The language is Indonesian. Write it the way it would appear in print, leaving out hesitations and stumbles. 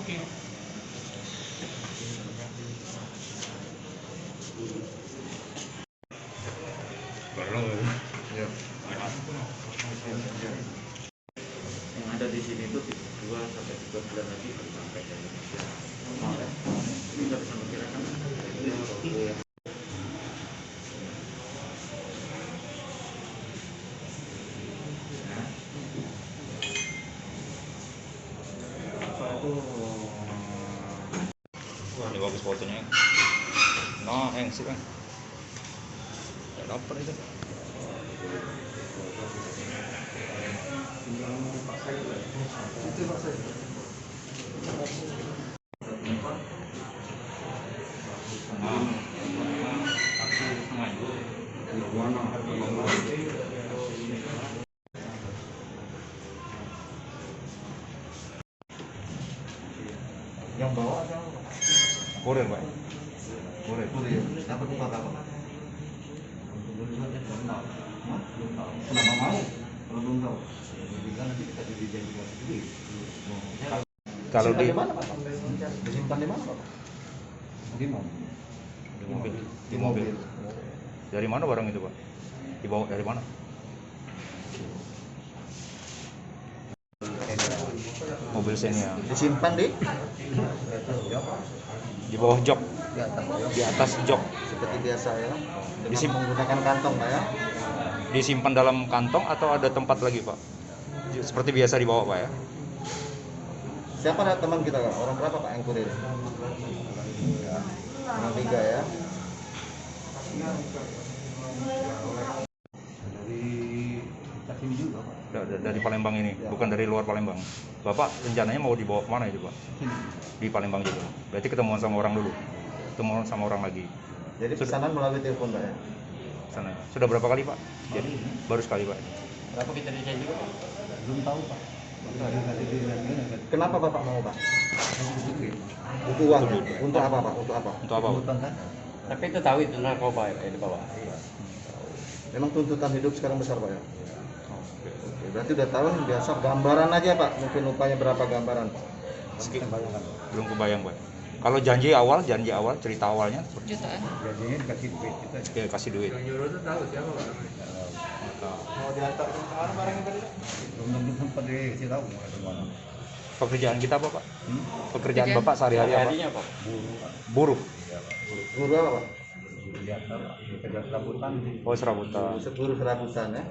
Ya. Yang ada di sini itu 2 sampai 3 bulan lagi baru sampai ke Indonesia. Ini kita bisa memperkirakan Wah, ini bagus fotonya. Nah, yang sih kan. Dapat itu. Yang bawa atau Kurir, Pak. Kurir. kurir? Dapat buka apa? belum tahu. Kenapa mau? Kalau belum tahu, bilang nanti kita dijanjikan sendiri. Kalau di mana Pak? Disimpan di mana Pak? Di mana? di mobil. Di mobil. Dari mana barang itu, Pak? Dibawa dari mana? Mobil Xenia. Disimpan di Bawah jok, di atas, di atas jok. seperti biasa ya. Disimpan Menggunakan kantong Pak ya. disimpan dalam kantong atau ada tempat lagi, Pak? Seperti biasa dibawa, Pak ya. Siapa ada teman kita Pak? Orang berapa Pak yang kurir? Orang 3 ya. Dari sini juga Pak. Dari Palembang ini, bukan dari luar Palembang. Bapak rencananya mau dibawa kemana itu, Pak? Di Palembang juga. Berarti ketemuan sama orang dulu. Ketemuan sama orang lagi. Jadi pesanan melalui telepon Pak ya. Sana. Sudah berapa kali, Pak? Jadi baru sekali, Pak. Berapa kita desain juga? Belum tahu Pak. Kenapa Bapak mau Pak? Butuh uang. Untuk apa Pak? Untuk apa? Untuk apa, Pak? Tapi itu tahu itu narkoba yang dibawa. Memang tuntutan hidup sekarang besar Pak ya. Oke, berarti udah tahu nih, biasa gambaran aja Pak. Mungkin upahnya berapa gambaran? Belum kebayang, Pak. Kalau janji awal cerita awalnya Jutaan. Gajinya dikasih duit kita. ya kasih duit. Yang nyuruh itu tahu siapa Pak? Mau diantar ke mana barangnya tadi? Belum tentu sempat dikasih tahu mau ke mana. Pekerjaan kita apa, Pak? Pekerjaan Pekerjaan. Bapak sehari-hari apa? Harinya Pak. Buruh. Guru apa Pak? Biasa Pak. Kerja serabutan. Oh, serabutan. Guru serabutan ya.